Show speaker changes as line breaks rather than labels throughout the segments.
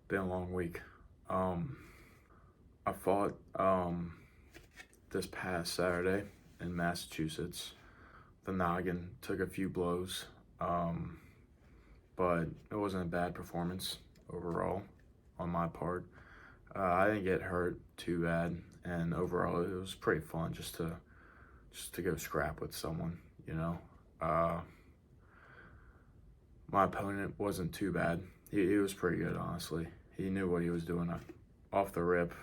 Been a long week. I fought this past Saturday in Massachusetts. The noggin took a few blows, but it wasn't a bad performance overall on my part. I didn't get hurt too bad, and overall it was pretty fun just to go scrap with someone. You know, my opponent wasn't too bad. He was pretty good, honestly. He knew what he was doing off the rip.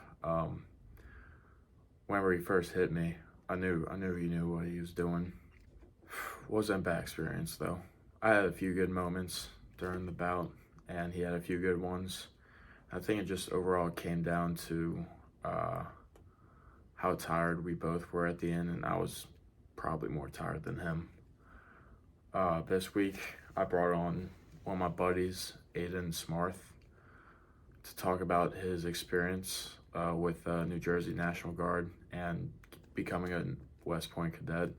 Whenever he first hit me, I knew he knew what he was doing. Wasn't a bad experience though. I had a few good moments during the bout, and he had a few good ones. I think it just overall came down to how tired we both were at the end, and I was probably more tired than him. This week, I brought on one of my buddies, Aidan Smarth, to talk about his experience with New Jersey National Guard and becoming a West Point cadet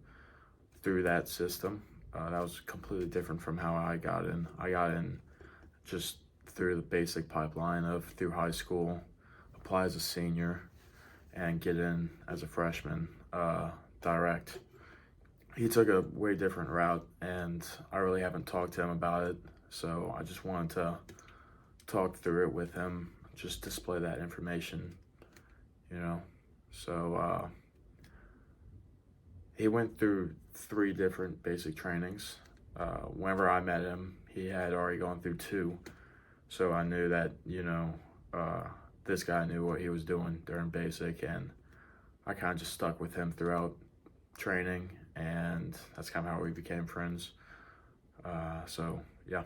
through that system. That was completely different from how I got in. I got in just through the basic pipeline of through high school, apply as a senior, and get in as a freshman direct. He took a way different route, and I really haven't talked to him about it, so I just wanted to talk through it with him, just display that information, you know. So he went through 3 different basic trainings. Whenever I met him, he had already gone through 2, so I knew that, this guy knew what he was doing during basic, and I kind of just stuck with him throughout training, and that's kind of how we became friends. So yeah.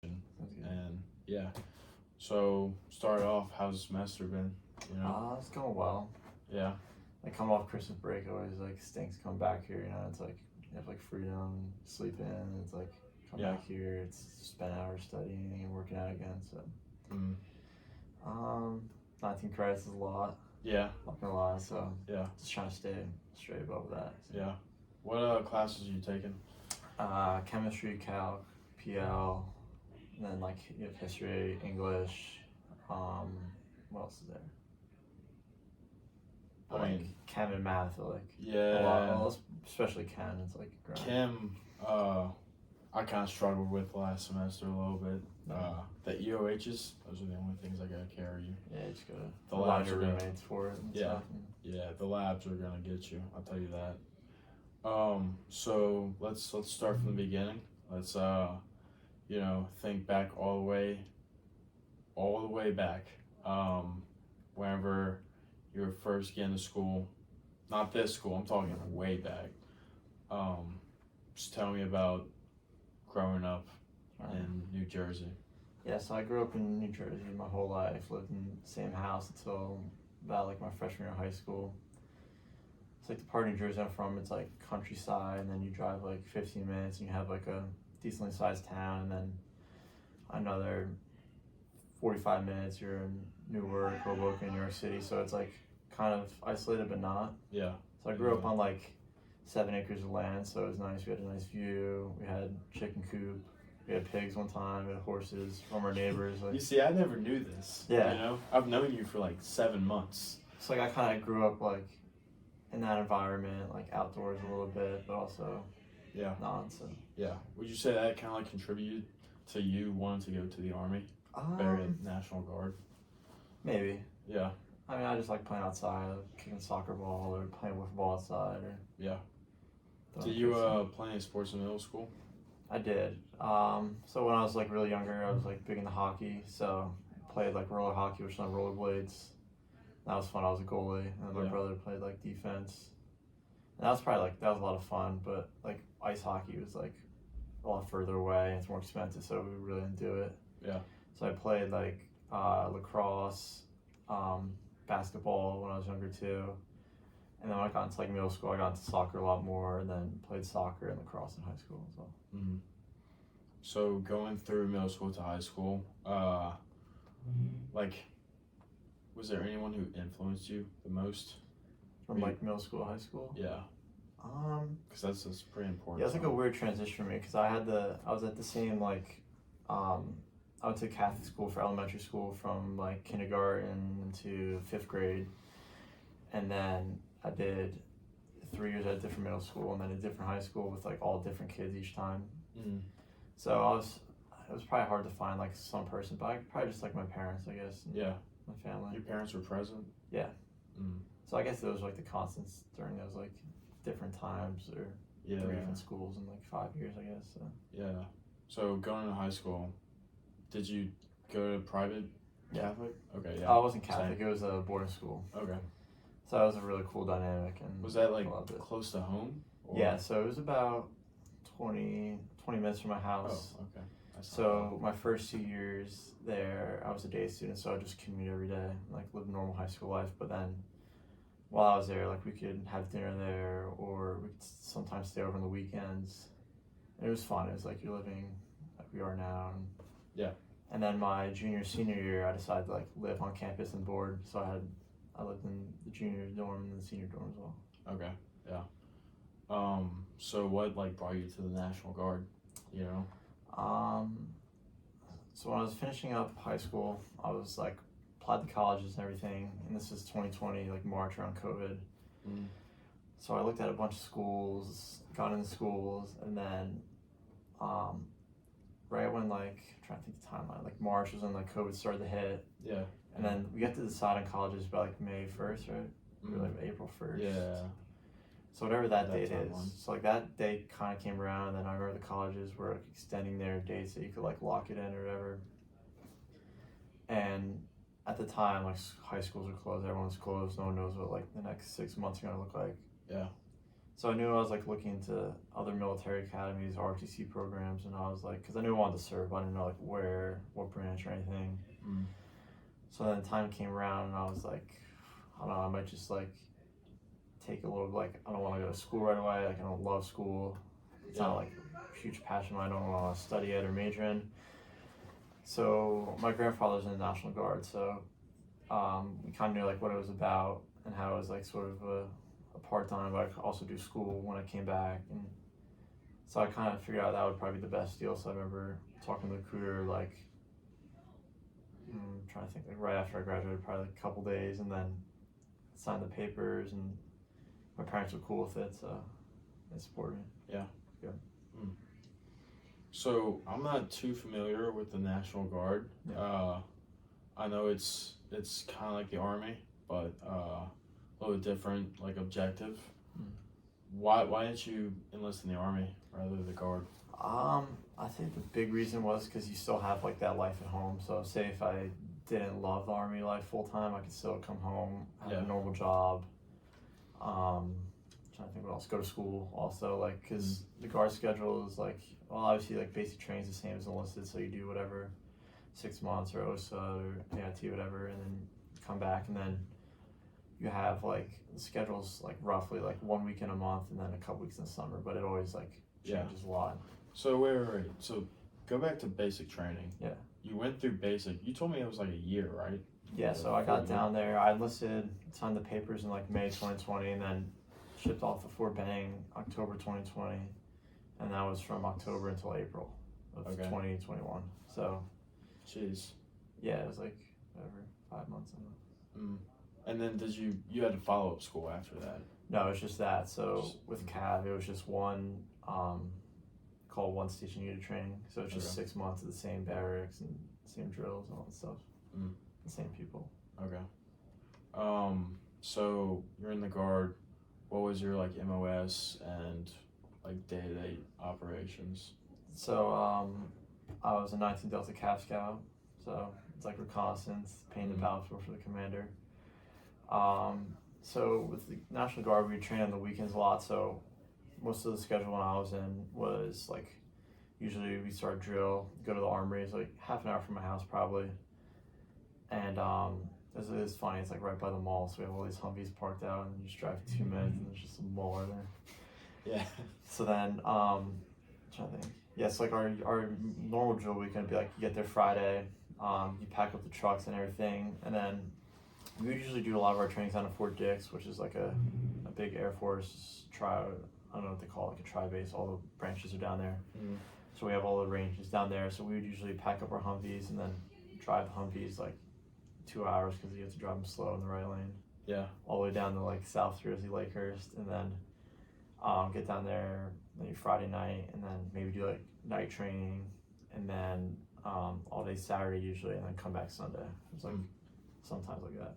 And yeah, so start off, how's the semester been?
It's going well.
Yeah.
Like coming off Christmas break always like stinks coming back here, it's like you have like freedom, sleep in, it's like come back here, it's spend hours studying and working out again, so 19 credits is a lot.
Yeah.
Not gonna lie, so
yeah.
Just trying to stay straight above that. So.
Yeah. What classes are you taking?
Chemistry, calc, PL, and then like you have history, English, what else is there? Chem and math, I feel like.
Yeah.
A lot, well, especially Chem, it's like grind.
Chem, I kind of struggled with last semester a little bit. The EOHs, those are the only things I gotta carry you.
Yeah, you just gotta
the labs
your
are
roommates for it and stuff.
Yeah, the labs are gonna get you, I'll tell you that. So let's start from the beginning. Let's think back all the way back. Whenever you were first getting to school, not this school, I'm talking way back. Just tell me about growing up in New Jersey.
Yeah, so I grew up in New Jersey my whole life, lived in the same house until about like my freshman year of high school. It's like the part of New Jersey I'm from, it's like countryside, and then you drive like 15 minutes and you have like a decently sized town, and then another 45 minutes you're in Newark, Hoboken, New York City, so it's like kind of isolated but not.
Yeah.
So I grew up on like 7 acres of land, so it was nice. We had a nice view, we had chicken coop, we had pigs one time, we had horses from our neighbors. Like,
you see, I never knew this.
Yeah.
I've known you for like 7 months.
So like I kind of grew up like in that environment, like outdoors a little bit, but also not. So
yeah, would you say that kind of like contributed to you wanting to go to the Army, very National Guard?
Maybe.
Yeah.
I mean, I just like playing outside, like kicking soccer ball or playing wiffle ball outside. Or
Did you play any sports in middle school?
I did. So when I was like really younger, I was like big into hockey. So I played like roller hockey, which is on rollerblades. That was fun. I was a goalie, and then my brother played like defense. And that was a lot of fun. But like ice hockey was like a lot further away, and it's more expensive, so we really didn't do it.
Yeah.
So I played like lacrosse, basketball when I was younger too. And then when I got into like middle school, I got into soccer a lot more, and then played soccer and lacrosse in high school as well.
Mm-hmm. So going through middle school to high school, was there anyone who influenced you the most?
From like middle school to high school?
Yeah. Because that's pretty important.
Yeah, it's like a weird transition for me, because I was at the same like I went to Catholic school for elementary school from like kindergarten to 5th grade, and then I did 3 years at a different middle school and then a different high school with like all different kids each time.
Mm.
So it was probably hard to find like some person, but I probably just like my parents, I guess. And
Yeah.
my family.
Your parents were present?
Yeah.
Mm.
So I guess those were like the constants during those like different times or
Yeah.
3 different schools in like 5 years, I guess. So.
Yeah. So going into high school, did you go to private Catholic? Okay, yeah.
I wasn't Catholic. It was a boarding school.
Okay.
So that was a really cool dynamic. And
Was that like
loved it.
close to home? Or?
Yeah, so it was about 20 minutes from my house.
Oh, okay. That's not
So my first 2 years there, I was a day student, so I just commute every day, like live a normal high school life. But then while I was there, like we could have dinner there, or we could sometimes stay over on the weekends. And it was fun. It was like you're living like we are now. And,
Yeah.
And then my senior year, I decided to like live on campus and board. So I lived in the junior dorm and the senior dorm as well.
Okay, yeah. So what like brought you to the National Guard, you know?
So when I was finishing up high school, I was like applied to colleges and everything, and this is 2020, like March around COVID.
Mm.
So I looked at a bunch of schools, got into schools, and then right when like I'm trying to think the timeline, like March was when like COVID started to hit,
Yeah.
and then we got to decide on colleges by like May 1st, right?
Mm.
Or like April 1st.
Yeah.
So whatever that
That
date is,
timeline.
so like that date kind of came around, and then I remember the colleges were like extending their dates so you could like lock it in or whatever. And at the time, like high schools were closed, everyone's closed, no one knows what like the next 6 months are gonna look like.
Yeah.
So I knew I was like looking into other military academies, ROTC programs, and I was like, because I knew I wanted to serve, but I didn't know like where, what branch or anything.
Mm.
So then time came around, and I was like, I don't know, I might just like take a little, like, I don't want to go to school right away, like I don't love school, it's not like a huge passion I don't want to study it or major in. So my grandfather's in the National Guard, so we kind of knew like what it was about and how it was like sort of a part-time, but I could also do school when I came back, and so I kind of figured out that would probably be the best deal. So I remember talking to the recruiter like trying to think, like right after I graduated, probably like a couple days, and then signed the papers, and my parents were cool with it, so they supported me.
Yeah.
Good.
Mm. So I'm not too familiar with the National Guard.
Yeah.
I know it's kind of like the Army, but a little different, like objective.
Mm.
Why didn't you enlist in the Army rather than the Guard?
I think the big reason was because you still have like that life at home. So say if I didn't love the Army life full time, I could still come home, have a normal job. Trying to think what else. Go to school also, like, because the Guard schedule is like, well, obviously like basic training's the same as enlisted, so you do whatever 6 months or OSA or AIT, whatever, and then come back, and then you have like the schedule's like roughly like 1 week in a month and then a couple weeks in the summer, but it always like changes a lot.
So wait. So go back to basic training.
Yeah.
You went through basic. You told me it was like a year, right?
Yeah, so I got down there. I enlisted, signed the papers in like May 2020, and then shipped off to Fort Benning October 2020, and that was from October until April of 2021. So,
jeez.
Yeah, it was like whatever 5 months.
And then you had to follow up school after that?
No, it's just that. So with CAV, it was just one called one station unit training. So it's just 6 months of the same barracks and same drills and all that stuff. The same people.
Okay. So you're in the Guard. What was your like MOS and like day-to-day operations?
So I was a 19 Delta Calf Scout. So it's like reconnaissance, painting the battlefield for the commander. So with the National Guard, we train on the weekends a lot. So most of the schedule when I was in was like, usually we start drill, go to the armory. It's like half an hour from my house probably. And it's funny, it's like right by the mall. So we have all these Humvees parked out, and you just drive 2 minutes and there's just a mall right there.
Yeah.
So then, I'm trying to think. Yeah, so like our normal drill weekend would be like, you get there Friday, you pack up the trucks and everything, and then we would usually do a lot of our trainings down at Fort Dix, which is like a big Air Force I don't know what they call it, like a tri-base. All the branches are down there. So we have all the ranges down there. So we would usually pack up our Humvees and then drive the Humvees like 2 hours because you have to drive them slow in the right lane.
Yeah.
All the way down to like South Jersey, Lakehurst, and then get down there maybe Friday night, and then maybe do like night training, and then all day Saturday usually, and then come back Sunday. It's like sometimes like that.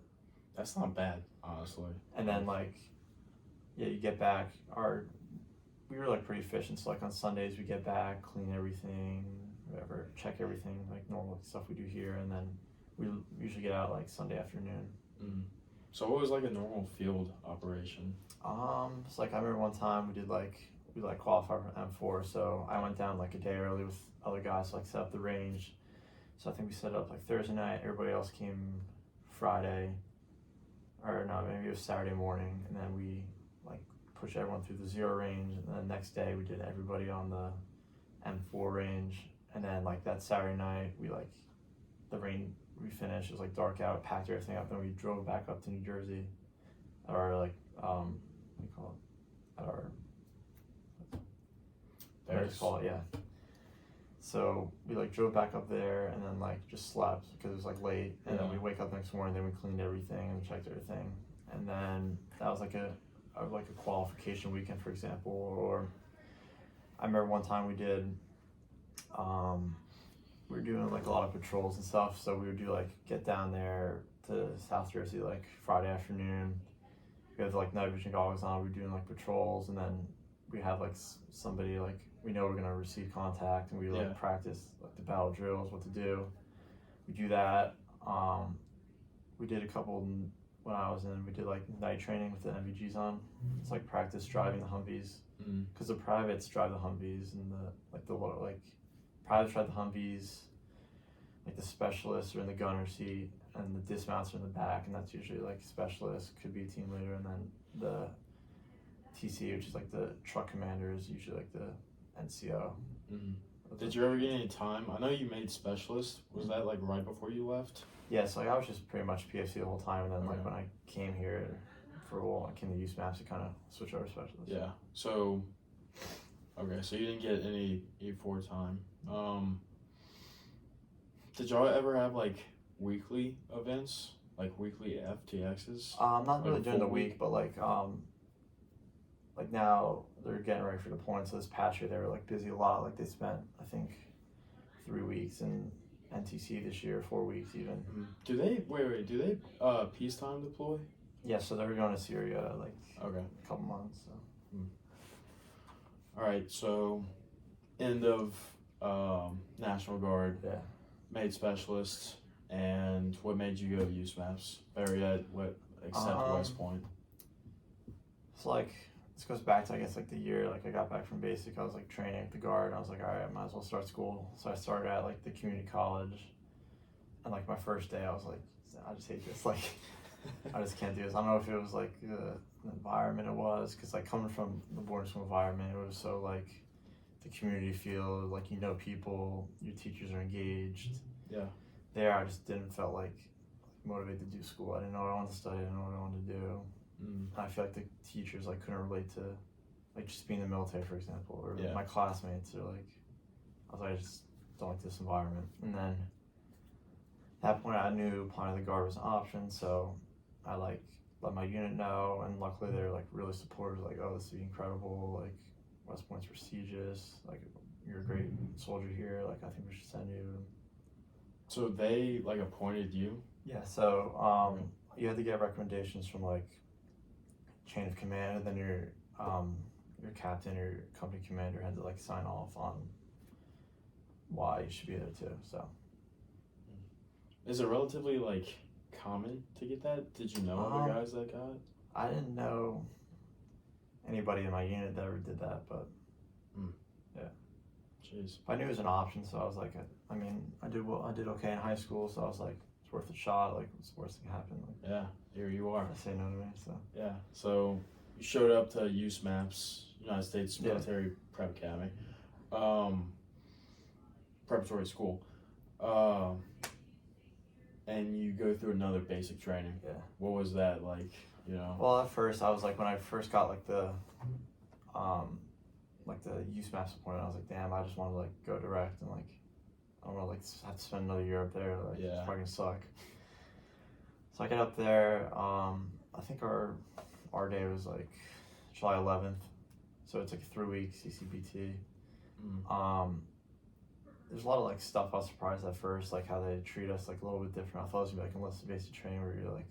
That's not bad, honestly.
And then like, yeah, you get back. We were like pretty efficient. So like on Sundays we get back, clean everything, whatever, check everything like normal stuff we do here, and then we usually get out like Sunday afternoon.
So what was like a normal field operation?
So like I remember one time we qualified for M4, so I went down like a day early with other guys to like set up the range. So I think we set up like Thursday night, everybody else came Friday, or no, maybe it was Saturday morning, and then we like pushed everyone through the 0 range, and then the next day we did everybody on the M4 range, and then like that Saturday night we like the rain we finished, it was like dark out, packed everything up, and we drove back up to New Jersey at our like what do you call it, at our yeah. So we like drove back up there and then like just slept because it was like late, and then we wake up next morning, then we cleaned everything and checked everything, and then that was like a qualification weekend, for example. Or I remember one time we did we were doing like a lot of patrols and stuff, so we would do like get down there to South Jersey like Friday afternoon. We have like night vision goggles on, we're doing like patrols, and then we have like somebody like we know we're gonna receive contact, and we like practice like the battle drills, what to do. We do that. We did a couple when I was in. We did like night training with the NVGs on. It's like practice driving the Humvees, because the privates drive the Humvees, and the privates drive the Humvees. Like the specialists are in the gunner seat, and the dismounts are in the back, and that's usually like specialist, could be a team leader, and then the TC, which is like the truck commander, is usually like the NCO.
Did you ever get any time? I know you made specialist. Was that like right before you left?
Yeah, so like I was just pretty much PFC the whole time, and then like when I came here for a while, I came to USMAPS to kind of switch over to specialist.
Yeah. So, okay, so you didn't get any E4 time. Did y'all ever have like weekly events, like weekly FTXs?
Not really during the week, but like now they're getting ready for deployment. So this past year they were like busy a lot. Like they spent I think 3 weeks in NTC this year, 4 weeks even.
Do they do they peacetime deploy?
Yeah, so they're going to Syria like a couple months. So.
All right, so end of National Guard.
Yeah.
Made specialists, and what made you go to USMAPS? Or except West Point?
So like this goes back to I guess like the year like I got back from basic. I was like training at the Guard, and I was like, all right, I might as well start school. So I started at like the community college, and like my first day I was like, I just hate this. Like I just can't do this. I don't know if it was like the environment it was, because like coming from the boarding school environment, it was so like the community feel, like you know people, your teachers are engaged.
Yeah.
There I just didn't feel like motivated to do school. I didn't know what I wanted to study, I didn't know what I wanted to do. I feel like the teachers like couldn't relate to like just being in the military, for example, or my classmates, or like I was like, I just don't like this environment. And then at that point I knew applying to the Guard was an option, so I like let my unit know, and luckily they were like really supportive, like, oh, this would be incredible, like West Point's prestigious, like you're a great soldier here, like I think we should send you.
So they like appointed you?
Yeah, so you had to get recommendations from like chain of command, and then your captain or your company commander had to like sign off on why you should be there too. So
is it relatively like common to get that? Did you know other guys that got it?
I didn't know anybody in my unit that ever did that, but yeah.
Jeez.
I knew it was an option, so I was like, I mean, I did okay in high school, so I was like, it's worth a shot. Like, what's the worst that can happen? Like,
yeah, here you are.
Say no to me. So
yeah. So you showed up to USMAPS, United States Military Prep Academy, preparatory school, and you go through another basic training.
Yeah.
What was that like? You know.
Well, at first I was like, when I first got like the like the USMAPS appointment. I was like, damn, I just want to like go direct and like I don't want to like have to spend another year up there. Like
Yeah.
it's probably gonna suck. So I get up there. I think our day was like July 11th, so it's like a 3-week CCBT. There's a lot of like stuff I was surprised at first, like how they treat us like a little bit different. I thought it was gonna be like enlisted basic training where you're like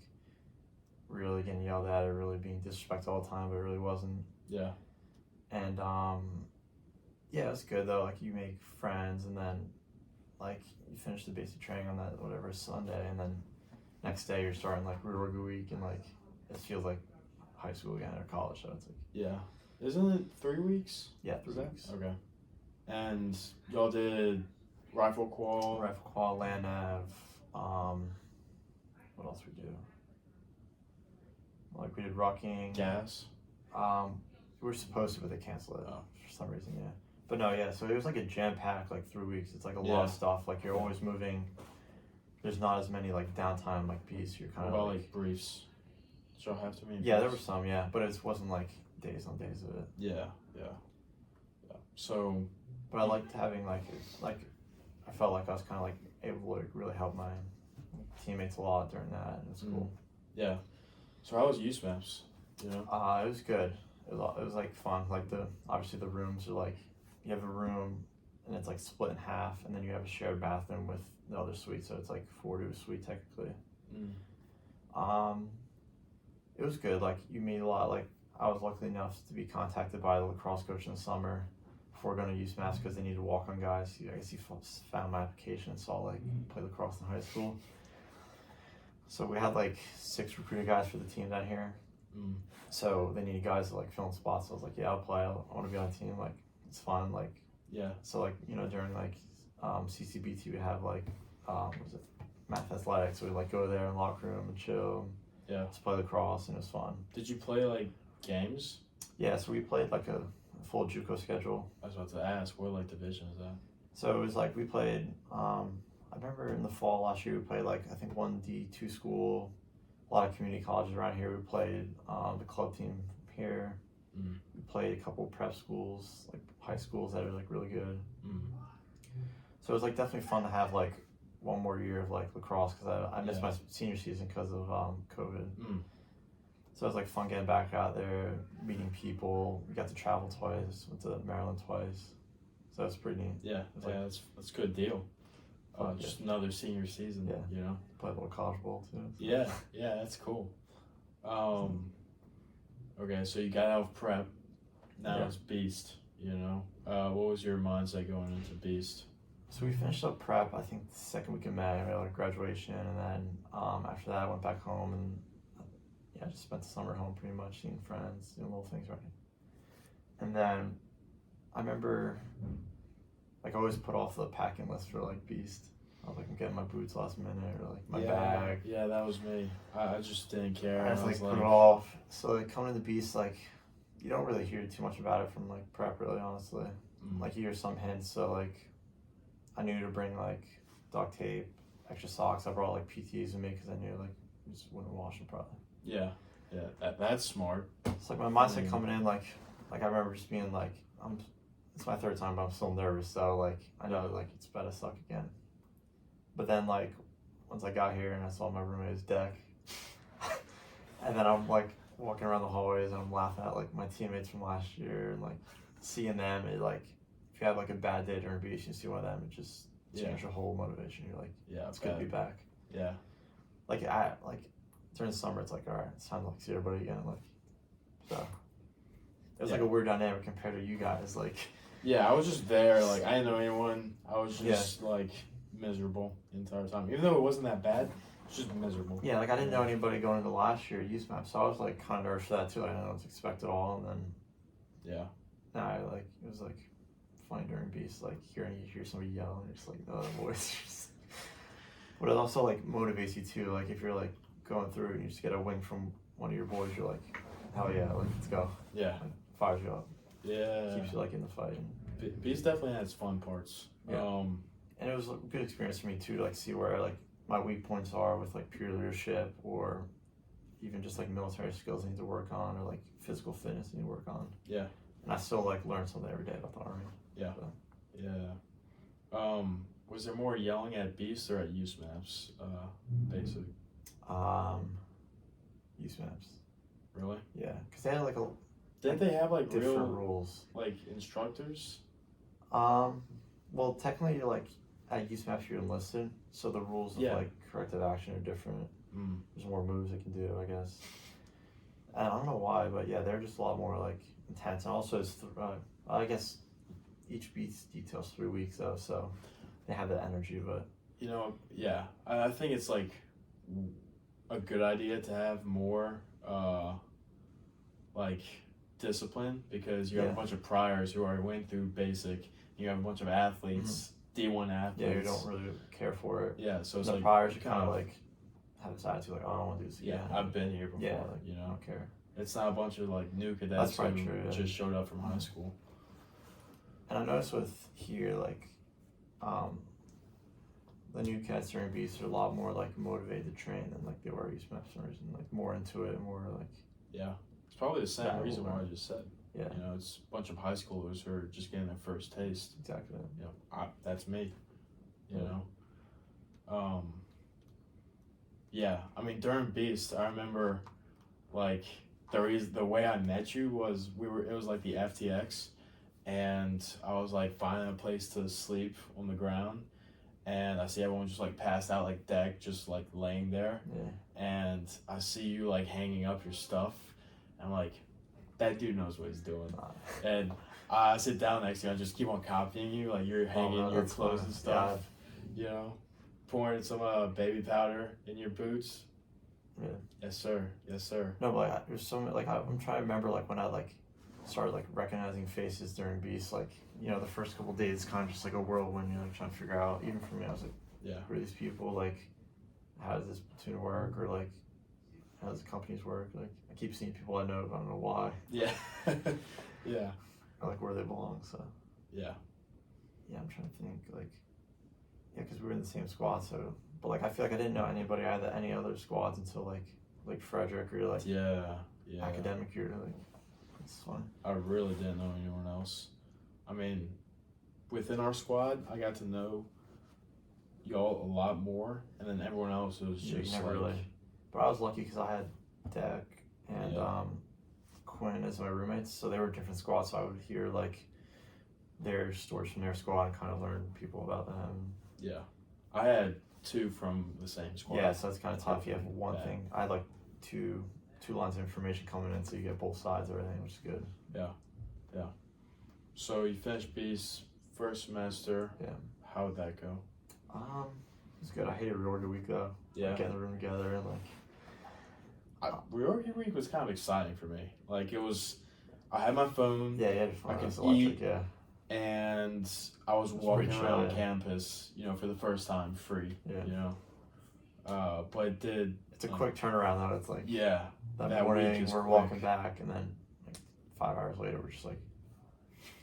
really getting yelled at or really being disrespected all the time, but it really wasn't.
Yeah.
And yeah, it was good though. Like you make friends, and then like you finish the basic training on that whatever Sunday, and then next day you're starting like reorg week, and like it feels like high school again or college. So it's like
Yeah. Isn't it 3 weeks?
yeah, 3
Is that-
weeks.
Okay. And y'all did rifle qual.
Rifle qual, land nav. What else we do? Like we did rucking.
Gas.
We were supposed to, but they canceled it
Oh.
for some reason. Yeah. But no, yeah. So it was like a jam packed like 3 weeks. It's like a lot
Yeah.
of stuff. Like you're always moving. There's not as many like downtime like beats. You're
What
kind of
about
like
like briefs? Did y'all have to make
yeah, there were
briefs?
some, yeah, but it wasn't like days on days of it.
Yeah. So
But I liked having like I felt like I was kind of like able to like really help my teammates a lot during that, and it was cool.
yeah. So how was USMAPS? You know.
It was good. It was like fun. Like obviously the rooms are like you have a room and it's like split in half, and then you have a shared bathroom with the other suite, so it's like 4 to a suite technically. It was good. Like you meet a lot. Like I was lucky enough to be contacted by the lacrosse coach in the summer before going to USMAPS because they needed walk-on guys. I guess he found my application and saw like play lacrosse in high school. So we had like 6 recruited guys for the team down here. So they needed guys to like fill in spots. So I was like, yeah, I'll play. I want to be on the team. Like it's fun. Like
Yeah.
so like during like CCBT we have like what was it math athletics. So we like go there in the locker room and chill.
Yeah.
Just play lacrosse, and it was fun.
Did you play like games?
Yeah, so we played like a full JUCO schedule.
I was about to ask, what like division is that?
So it was like we played. I remember in the fall last year we played like I think one D2 school, a lot of community colleges around here. We played the club team here. We played a couple prep schools, like high schools that are like really good. So it was like definitely fun to have like one more year of like lacrosse because I missed my senior season because of COVID. So it was like fun getting back out there, meeting people. We got to travel twice, went to Maryland twice. So that's pretty neat.
Yeah,
It's like-
that's a good deal.
Yeah.
Just another senior season,
Yeah.
you know?
Played a little college ball too. So.
Yeah, that's cool. Okay, so you got out of prep, now
Yeah.
it's Beast, you know? What was your mindset going into Beast?
So we finished up prep, I think the second week of May, we had like graduation, and then after that I went back home and just spent the summer home pretty much, seeing friends, doing little things right. And then I remember like I always put off the packing list for like Beast. I was like, I'm getting my boots last minute, or like my bag.
Yeah, that was me. I just didn't care.
I just
was
like put it off. So like coming to the Beast, like you don't really hear too much about it from like prep, really, honestly. Like you hear some hints. So like I knew to bring like duct tape, extra socks. I brought like PTs with me because I knew like I just wouldn't wash them probably.
Yeah, that's smart.
It's like my mindset coming in, like I remember just being like, it's my 3rd time, but I'm still nervous. So like I know like it's about to suck again. But then like once I got here and I saw my roommate's deck, and then I'm like walking around the hallways and I'm laughing at like my teammates from last year and like seeing them. It like if you have like a bad day during beach, you see one of them, it just changes your whole motivation. You're like, it's good to be back.
Yeah.
Like during the summer, it's like, all right, it's time to like see everybody again. Like, so it was like a weird dynamic compared to you guys. Like,
yeah, I was just there. Like, I didn't know anyone. I was just like miserable the entire time. Even though it wasn't that bad, it's just miserable.
Yeah, like I didn't know anybody going into last year at USMAPS, so I was like kind of nervous for that too. Like, I didn't know what to expect at all, and then it was like funny during Beast, like you hear somebody yell, and you're just like, oh, voice. But it also like motivates you too. Like if you're like going through and you just get a wing from one of your boys, you're like, hell yeah, like let's go.
Yeah.
Like, fires you up.
Yeah.
Keeps you like in the fight.
Beast definitely has fun parts.
Yeah. And it was a good experience for me too to like see where like my weak points are with like peer leadership, or even just like military skills I need to work on, or like physical fitness I need to work on.
Yeah.
and I still like learn something every day about the Army.
Yeah.
So.
Yeah. Was there more yelling at Beast or at USMAPS? Basic.
USMAPS.
Really?
Yeah, because they had like a
Didn't they have like
different
real
rules.
like instructors?
Well, technically, like at USMAPS you're enlisted, so the rules of like corrective action are different. There's more moves they can do, I guess. And I don't know why, but yeah, they're just a lot more like intense. And also, it's I guess each beat details 3 weeks though, so they have that energy. But
You know, yeah, I think it's like a good idea to have more like discipline, because you have a bunch of priors who already went through basic. You have a bunch of athletes, D1 athletes.
Yeah, you don't really care for it.
Yeah, so it's
the
like
priors you kind of like have this attitude like, oh, I don't want to do this again.
Yeah, I've been here before.
Yeah,
you know,
I don't care.
It's not a bunch of like new cadets who just showed up from high school.
And I noticed with here, like, the new cadets during beats are a lot more like motivated to train than like they were at USMAPS and like more into it, more like.
Yeah, it's probably the same reason why I
learn.
just said.
Yeah.
You know, it's a bunch of high schoolers who are just getting their first taste.
Exactly.
You know, that's me. You know. Yeah, I mean during Beast, I remember, like, the way I met you was it was like the FTX, and I was like finding a place to sleep on the ground, and I see everyone just like passed out like deck, just like laying there, and I see you like hanging up your stuff. I'm like, that dude knows what he's doing, and I sit down next to you. I just keep on copying you, like you're hanging your clothes and stuff, you know. Pouring some baby powder in your boots.
Yeah.
Yes, sir. Yes, sir.
No, but like, there's so many. Like I'm trying to remember like when I like started like recognizing faces during Beast. Like, you know, the first couple days kind of just like a whirlwind. You know, like trying to figure out. Even for me, I was like, who are these people? Like, how does this platoon work? Or like, how does the companies work? Like, I keep seeing people I know, but I don't know why.
Yeah. Yeah.
Or like where they belong. So.
Yeah.
Yeah, I'm trying to think like. Yeah, because we were in the same squad, so. But like, I feel like I didn't know anybody either, any other squads until like Frederick or like.
Yeah.
Academic year, like. It's fun.
I really didn't know anyone else. I mean, within our squad, I got to know y'all a lot more, and then everyone else was just
never
like.
really. But I was lucky because I had Deck and Quinn as my roommates, so they were different squads. So I would hear like their stories from their squad and kind of learn people about them.
Yeah, I had 2 from the same squad.
Yeah, so it's kind of tough. You have one thing. I had like two lines of information coming in, so you get both sides of everything, which is good.
Yeah. So you finished Beast first semester.
Yeah.
How would that go?
It was good. I hated reorg week though.
Yeah.
Getting the room together and like.
Reorg week was kind of exciting for me. Like it was, I had my phone.
Yeah, you had fun.
I could
electric,
eat.
Yeah.
And I was walking around campus, you know, for the first time, free.
Yeah.
You know, but it did.
It's a quick turnaround though. It's like.
Yeah.
That morning we're walking back, and then like 5 hours later we're just like,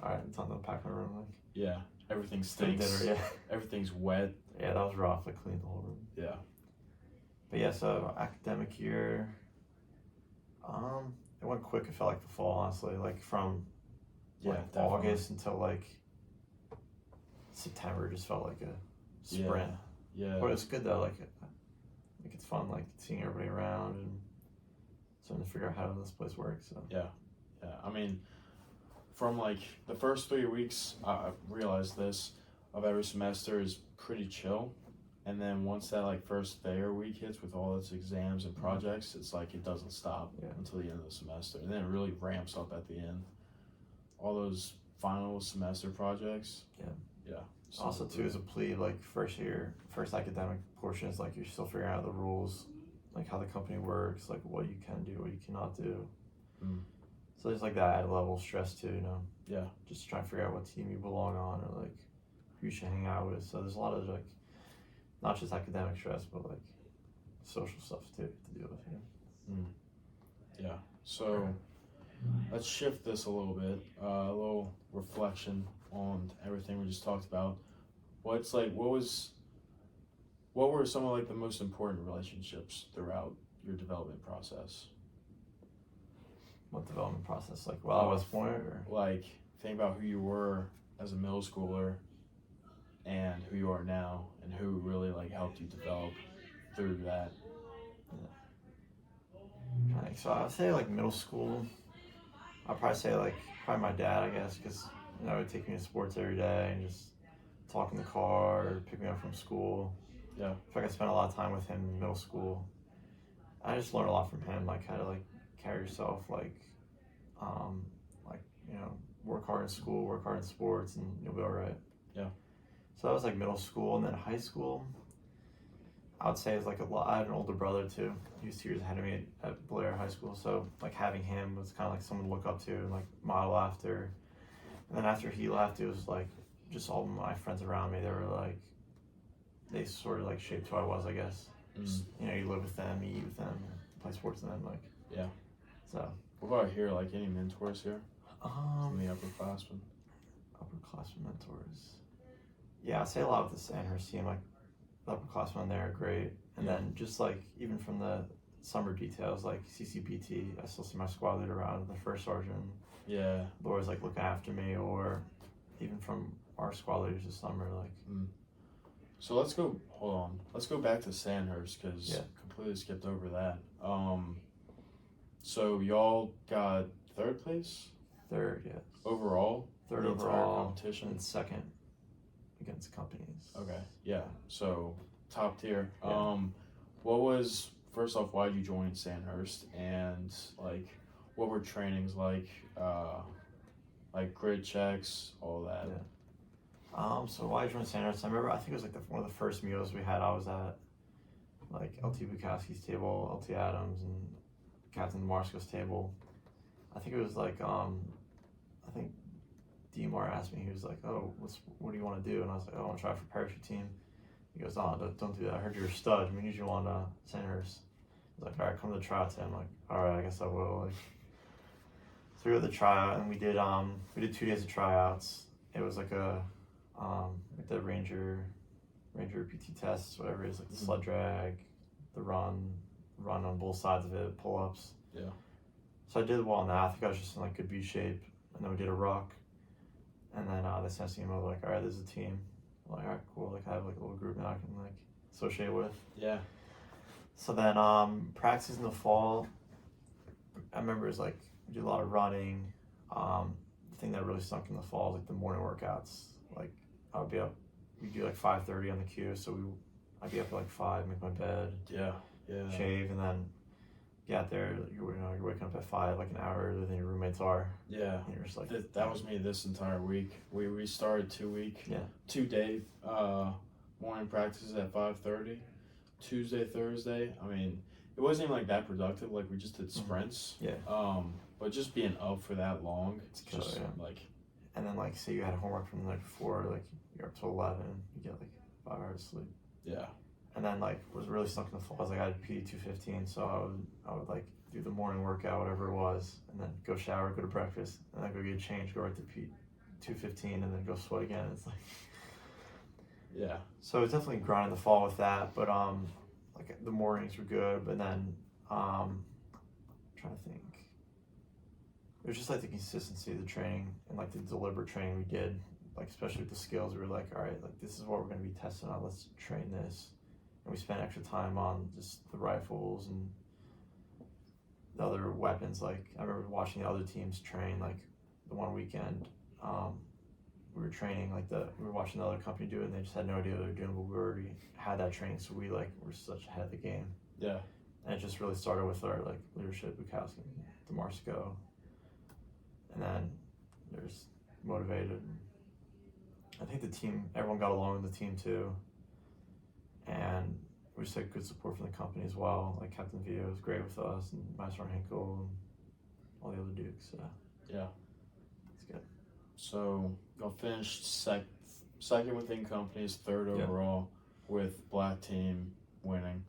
all right, it's time to pack my room. Like.
Yeah. Everything stinks.
Dinner, yeah.
Everything's wet.
Yeah, that was rough. I cleaned the whole room.
Yeah.
But yeah, so academic year. It went quick. It felt like the fall, honestly. Like from. August until like September, just felt like a sprint.
Yeah.
But it's good though. Like it's fun, like seeing everybody around and starting to figure out how this place works. So.
Yeah. I mean, from like the first 3 weeks, I realized this of every semester is pretty chill, and then once that like first fair week hits with all its exams and projects, it's like it doesn't stop until the end of the semester, and then it really ramps up at the end. All those final semester projects. Yeah. So
also, too, as a plebe, like first academic portion is like you're still figuring out the rules, like how the company works, like what you can do, what you cannot do. So there's like that added level of stress too, you know.
Yeah.
Just trying to figure out what team you belong on or like who you should hang out with. So there's a lot of like, not just academic stress, but like social stuff too to deal with.
Yeah. So. Let's shift this a little bit, a little reflection on everything we just talked about. What were some of like the most important relationships throughout your development process?
What development process? Like while I was born, or
Like, think about who you were as a middle schooler and who you are now, and who really like helped you develop through that.
like, so I'd say like middle school. I'd probably say like probably my dad, I guess, because he would take me to sports every day and just talk in the car or pick me up from school.
Yeah.
I feel like I spent a lot of time with him in middle school. I just learned a lot from him, like how to like carry yourself, like work hard in school, work hard in sports, and you'll be all right.
Yeah.
So that was like middle school, and then high school. I would say it's like a lot. I had an older brother too. He was 2 years ahead of me at Blair High School, so like having him was kind of like someone to look up to and like model after. And then after he left, it was like just all my friends around me. They sort of like shaped who I was, I guess. Just, you live with them, you eat with them, play sports with them, like.
Yeah.
So.
What about here? Like any mentors here? From the upperclassmen.
Upperclassmen mentors. Yeah, I say a lot with the Sandhurst team. Like the upperclassmen there are great, and then just like even from the summer details, like CCBT, I still see my squad leader around, the first sergeant.
Yeah.
Laura's like looking after me, or even from our squad leaders this summer, like.
So let's go. Hold on. Let's go back to Sandhurst because completely skipped over that. So y'all got third place.
Third, yes.
Overall.
Third
the entire
overall.
Competition.
And second against companies.
Okay. Yeah. So top tier.
Yeah.
What was first off? Why did you join Sandhurst? And like, what were trainings like? Like grid checks, all that.
Yeah. So why I joined Sandhurst? I remember. I think it was like one of the first meals we had. I was at like LT Bukowski's table, LT Adams, and Captain Marsko's table. I think it was like I think Demar asked me. He was like, "Oh, what do you want to do?" And I was like, "Oh, I want to try for parachute team." He goes, "Oh, don't do that. I heard you're a stud. We need you on Sandhurst." He's like, "All right, come to the tryouts." I'm like, "All right, I guess I will." Like, so we go to the tryout, and we did 2 days of tryouts. It was like like the Ranger PT tests, whatever it is, like the sled drag, the run on both sides of it, pull ups.
Yeah.
So I did well on that. I think I was just in like good B shape, and then we did a ruck, and then they sent us an email like, "All right, this is a team." I'm like, "All right, cool." Like I have like a little group now I can like associate with.
Yeah.
So then practices in the fall. I remember it was like we did a lot of running. The thing that really stunk in the fall was like the morning workouts. Like I would be up. We do like 5:30 on the queue, so I'd be up at like 5, make my bed.
Yeah.
Shave, and then get out there. You're waking up at 5, like an hour earlier than your roommates are.
Yeah.
And you're just like
that was me this entire week. We started 2 day morning practices at 5:30, Tuesday, Thursday. I mean, it wasn't even like that productive. Like we just did sprints.
Yeah.
But just being up for that long,
It's killer,
just
yeah.
like.
And then like say you had homework from the night before, like you're up till 11, you get like 5 hours of sleep.
Yeah.
And then like was really stuck in the fall. I was like I had PD 215, so I would like do the morning workout, whatever it was, and then go shower, go to breakfast, and then go get changed, go right to P 215, and then go sweat again. It's like.
Yeah.
So it's definitely grind in the fall with that, but like the mornings were good, but then I'm trying to think. It was just like the consistency of the training and like the deliberate training we did, like especially with the skills. We were like, all right, like this is what we're going to be testing on. Let's train this, and we spent extra time on just the rifles and the other weapons. Like I remember watching the other teams train. Like the one weekend, we were training we were watching the other company do it, and they just had no idea what they were doing, but we already had that training, so we like were such ahead of the game.
Yeah.
And it just really started with our like leadership, Bukowski, DeMarsco, and then there's motivated. I think the team, everyone got along with the team too, and we just had good support from the company as well. Like Captain Vio was great with us, and Master Hinkle, and all the other Dukes.
Yeah.
It's good.
So y'all finished second within companies, third overall with black team winning.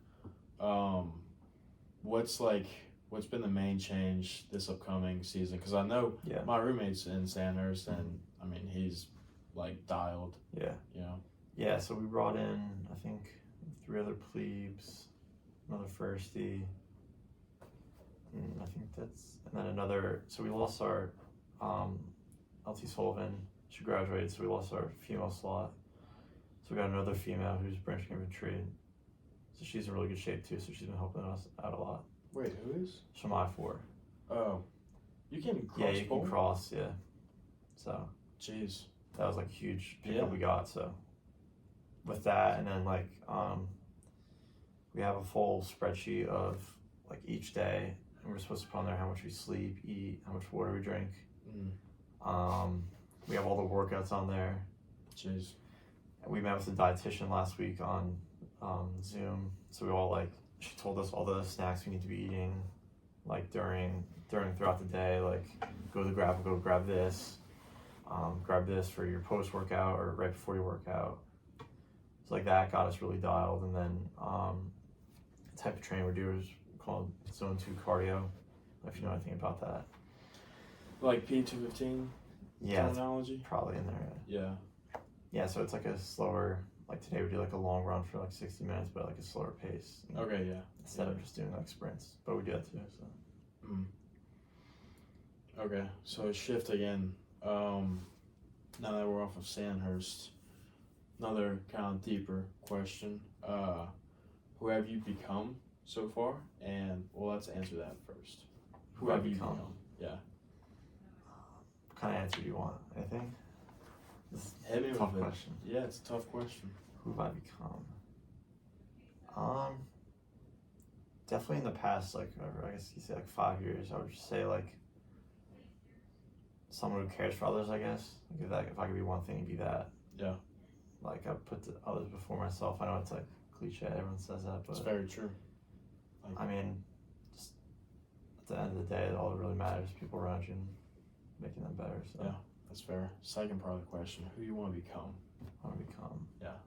What's been the main change this upcoming season? Because I know my roommate's in Sandhurst, and I mean he's like dialed.
Yeah.
You know.
Yeah. So we brought in I think 3 other plebes, another firstie, And I think that's, and then another, so we lost our LT Sullivan, she graduated, so we lost our female slot. So we got another female who's branching infantry. So she's in really good shape too, so she's been helping us out a lot.
Wait, who is?
From I-4.
Oh. You can cross
Yeah, you can cross, yeah. So.
Jeez.
That was like a huge pickup we got, so. With that, and then like, we have a full spreadsheet of like each day, and we're supposed to put on there how much we sleep, eat, how much water we drink. We have all the workouts on there.
Jeez.
We met with a dietitian last week on Zoom, so we all like, she told us all the snacks we need to be eating, like throughout the day, like go grab this for your post workout or right before your workout. So like that got us really dialed, and then the type of training we do is called Zone 2 Cardio. If you know anything about that.
Like P215 terminology?
Probably in there.
Yeah.
Yeah, so it's like a slower, like today we do like a long run for like 60 minutes, but like a slower pace.
Okay, yeah.
Instead of just doing like sprints, but we do that too, so.
Okay, so shift again. Now that we're off of Sandhurst, another kind of deeper question. Who have you become so far? And well, let's answer that first.
Who have you become?
Yeah.
What kind of answer do you want? Anything?
Hit me with
tough
it.
question.
Yeah, it's a tough question.
Who have I become? Definitely in the past, like, I guess you say like 5 years, I would just say like someone who cares for others, I guess. Like if I could be one thing, it'd be that.
Yeah.
Like I put the others before myself. I know it's like cliche, everyone says that, but
it's very true.
I mean, just at the end of the day, all that really matters is people around you and making them better. So.
Yeah, that's fair. Second part of the question, who do you want to become?
I want to become.
Yeah.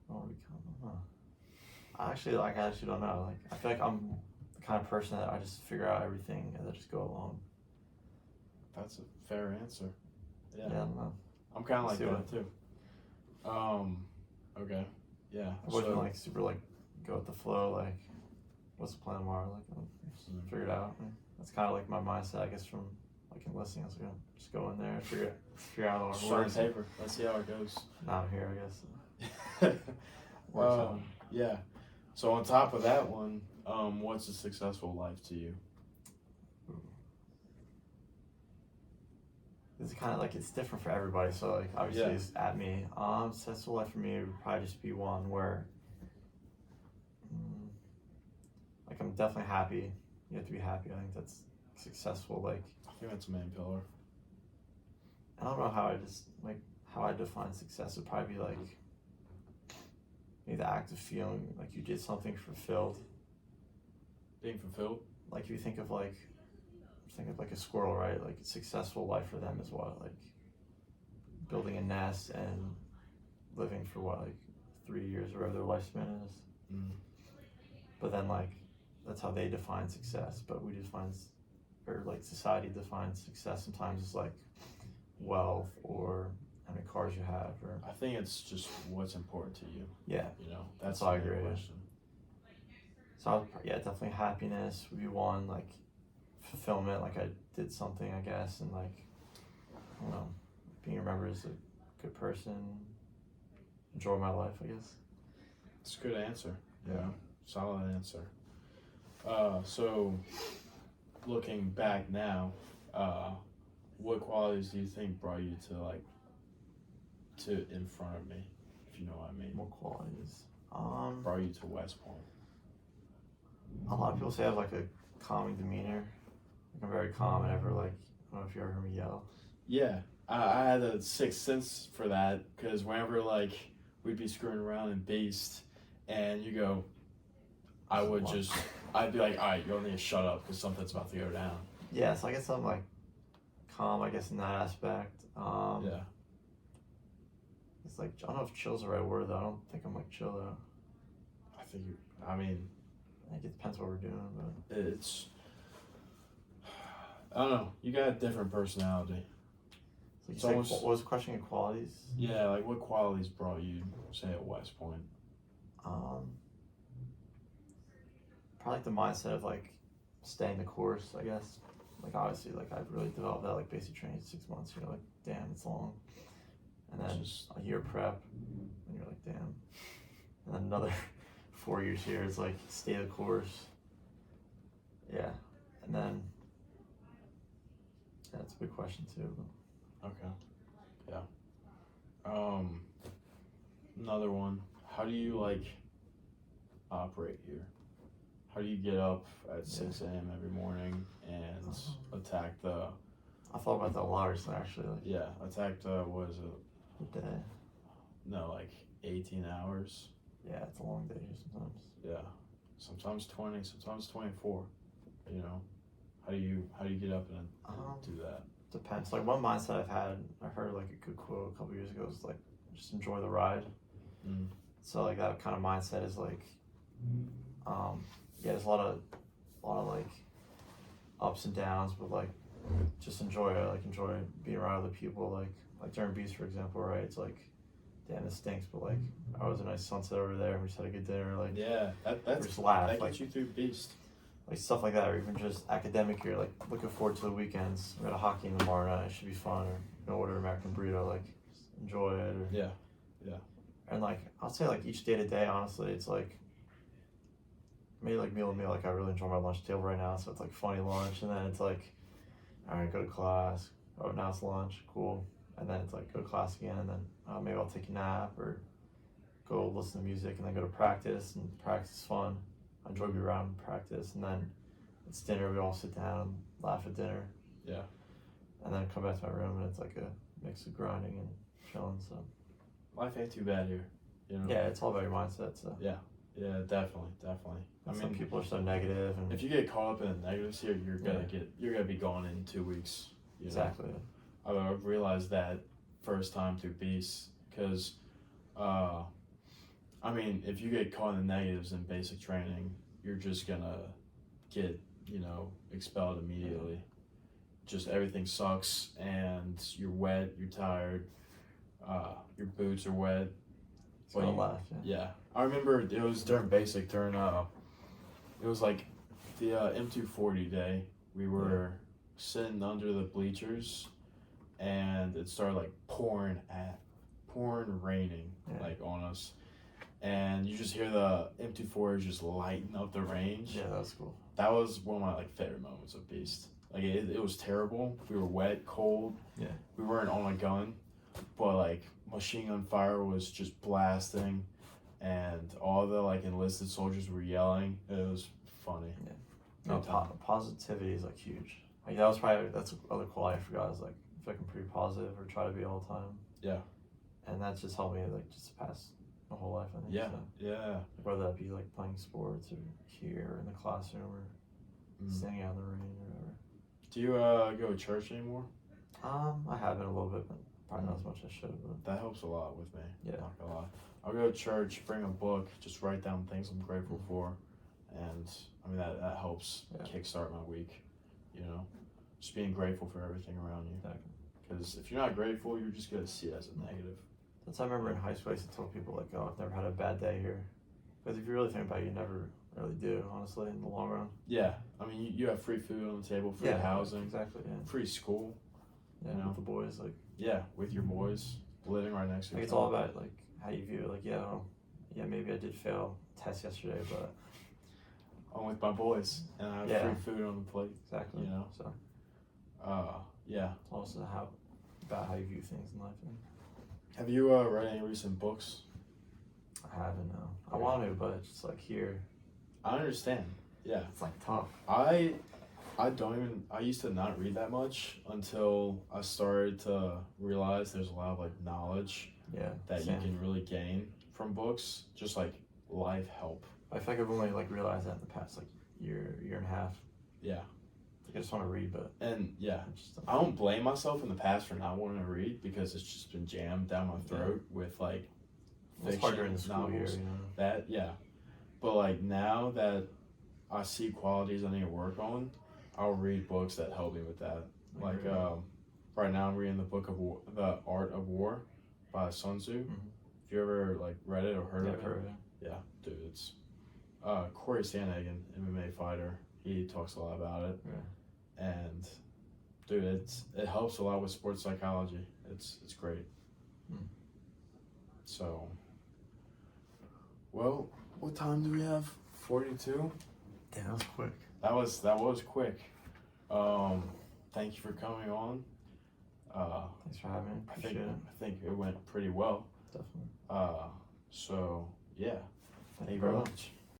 I want to become. I actually don't know. Like I feel like I'm the kind of person that I just figure out everything as I just go along.
That's a fair answer. Yeah.
Yeah, I don't know.
I'm kind of like that too. Okay. Yeah.
I wasn't like super like go with the flow. Like, what's the plan tomorrow? Like, just figure it out. That's kind of like my mindset, I guess, from like enlisting. I was gonna just go in there, figure out all our
work paper. Let's see how it goes.
Not here, I guess.
Yeah. So on top of that one, what's a successful life to you?
It's kind of like it's different for everybody. So like obviously it's at me. Successful life for me would probably just be one where, like I'm definitely happy. You have to be happy. I think that's successful. Like
I think that's a main pillar.
I don't know how I define success. Would probably be like maybe the act of feeling like you did something fulfilled.
Being fulfilled.
Like you think of like a squirrel, right? Like a successful life for them is what, like building a nest and living for what, like 3 years or whatever their lifespan is. But then like that's how they define success. But we define, or like society defines success sometimes as like wealth or how many cars you have, or
I think it's just what's important to you.
Yeah,
you know, that's
all I agree. Question. So definitely happiness would be one. Like fulfillment, like I did something, I guess, and like I don't know, being remembered as a good person, enjoy my life, I guess.
It's a good answer.
Yeah,
solid answer. So looking back now, what qualities do you think brought you to in front of me, if you know what I mean?
What qualities?
Brought you to West Point.
A lot of people say I have like a calming demeanor. Like I'm very calm and never like, I don't know if you ever heard me yell.
Yeah, I had a sixth sense for that, because whenever like we'd be screwing around in Beast and you go, I'd be like, all right, you'll need to shut up because something's about to go down.
Yeah, so I guess I'm like calm, I guess, in that aspect.
Yeah.
It's like, I don't know if chill's the right word though. I don't think I'm like chill though.
I
think it depends what we're doing, but
I don't know. You got a different personality.
So what was the question? Qualities?
Yeah, like what qualities brought you, say, at West Point?
probably the mindset of like staying the course, I guess. Like obviously, like I've really developed that like basic training 6 months. You're like, damn, it's long. And then a year prep, and you're like, damn. And then another 4 years here is like stay the course. Yeah, and then that's a big question too.
Okay. Yeah. Another one. How do you like operate here? How do you get up at 6 a.m. every morning and attack the?
I thought about that a lot recently, actually. Like,
attack the what is it?
the day.
No, like 18 hours.
Yeah, it's a long day here sometimes.
Yeah, sometimes 20, sometimes 24. You know, how do you get up and do that?
Depends. Like one mindset I've had, I heard like a good quote a couple years ago was like, just enjoy the ride.
Mm.
So like that kind of mindset is like, there's a lot of like ups and downs, but like just enjoy it. Like enjoy being around other people. Like during Beast, for example, right? It's like, damn, this stinks, but like, oh, it was a nice sunset over there. We just had a good dinner. Like,
that's
just laugh.
That
like,
gets you through Beast.
Like stuff like that, or even just academic year, like looking forward to the weekends. We got a hockey game tomorrow night, it should be fun, or order American burrito, like just enjoy it. Or,
yeah.
And like I'll say like each day to day, honestly, it's like maybe like meal to meal. Like I really enjoy my lunch table right now, so it's like funny lunch, and then it's like, all right, go to class. Oh, now it's lunch, cool. And then it's like go to class again, and then maybe I'll take a nap or go listen to music, and then go to practice. And practice is fun. I enjoy being around practice, and then it's dinner. We all sit down and laugh at dinner.
Yeah.
And then come back to my room, and it's like a mix of grinding and chilling. So
Life ain't too bad here, you know.
Yeah, it's all about your mindset. So
yeah, definitely.
Some people are so negative, and
if you get caught up in the negatives here, you're gonna be gone in 2 weeks.
Exactly.
I've realized that first time through Beast, because if you get caught in the negatives in basic training, you're just gonna get, expelled immediately. Just everything sucks, and you're wet, you're tired, your boots are wet.
It's gonna laugh.
Yeah. I remember it was during basic, it was like the M240 day. We were sitting under the bleachers, and it started like pouring, raining like on us. And you just hear the M240 just lighting up the range.
Yeah, that was cool.
That was one of my favorite moments of Beast. Like it was terrible. We were wet, cold.
Yeah.
We weren't on a gun, but like machine gun fire was just blasting, and all the like enlisted soldiers were yelling. It was funny.
Yeah. No, positivity is like huge. Like that's the other quality I forgot is like if I can be positive or try to be all the time.
Yeah.
And that's just helped me like just pass my whole life, I think.
Yeah.
So,
yeah.
whether that be like playing sports or here or in the classroom or standing out in the rain or whatever.
Do you go to church anymore?
I have been a little bit, but probably not as much as I should. But
that helps a lot with me.
Yeah.
Not gonna lie. I'll go to church, bring a book, just write down things I'm grateful for, and that helps kickstart my week. Just being grateful for everything around you.
Exactly.
Because if you're not grateful, you're just gonna see it as a negative.
That's I remember in high school I used to tell people like, oh, I've never had a bad day here. Because if you really think about it, you never really do, honestly, in the long run.
Yeah, you have free food on the table, free housing,
exactly,
free school.
Yeah, with the boys, like.
Yeah, with your boys, living right next to you.
Like it's all about like how you view it. Like maybe I did fail tests yesterday, but
I'm with my boys and I have free food on the plate.
Exactly. So.
Yeah.
It's also about how you view things in life.
Have you read any recent books?
I haven't. No. I want to, but it's just like here.
I understand. Yeah.
It's like tough.
I used to not read that much until I started to realize there's a lot of like knowledge that you can really gain from books, just like life help.
I feel like I've only like realized that in the past like year and a half.
Yeah.
I just want to read, but
I don't blame myself in the past for not wanting to read because it's just been jammed down my throat with like
it's hard during the school year,
but like now that I see qualities I need to work on, I'll read books that help me with that. Like right now I'm reading the book of War, The Art of War by Sun Tzu. Have you ever like read it or heard of it?
Heard of it.
Yeah, dude, it's Corey Sandhagen, MMA fighter. He talks a lot about it.
Yeah.
And dude, it helps a lot with sports psychology. It's great. So, well, what time do we have? 42.
Damn, that was quick.
That was quick. Thank you for coming on.
Thanks for having me. Appreciate it.
I think it went pretty well.
Definitely.
So yeah,
Thank
thank you
you,
very
bro.
much.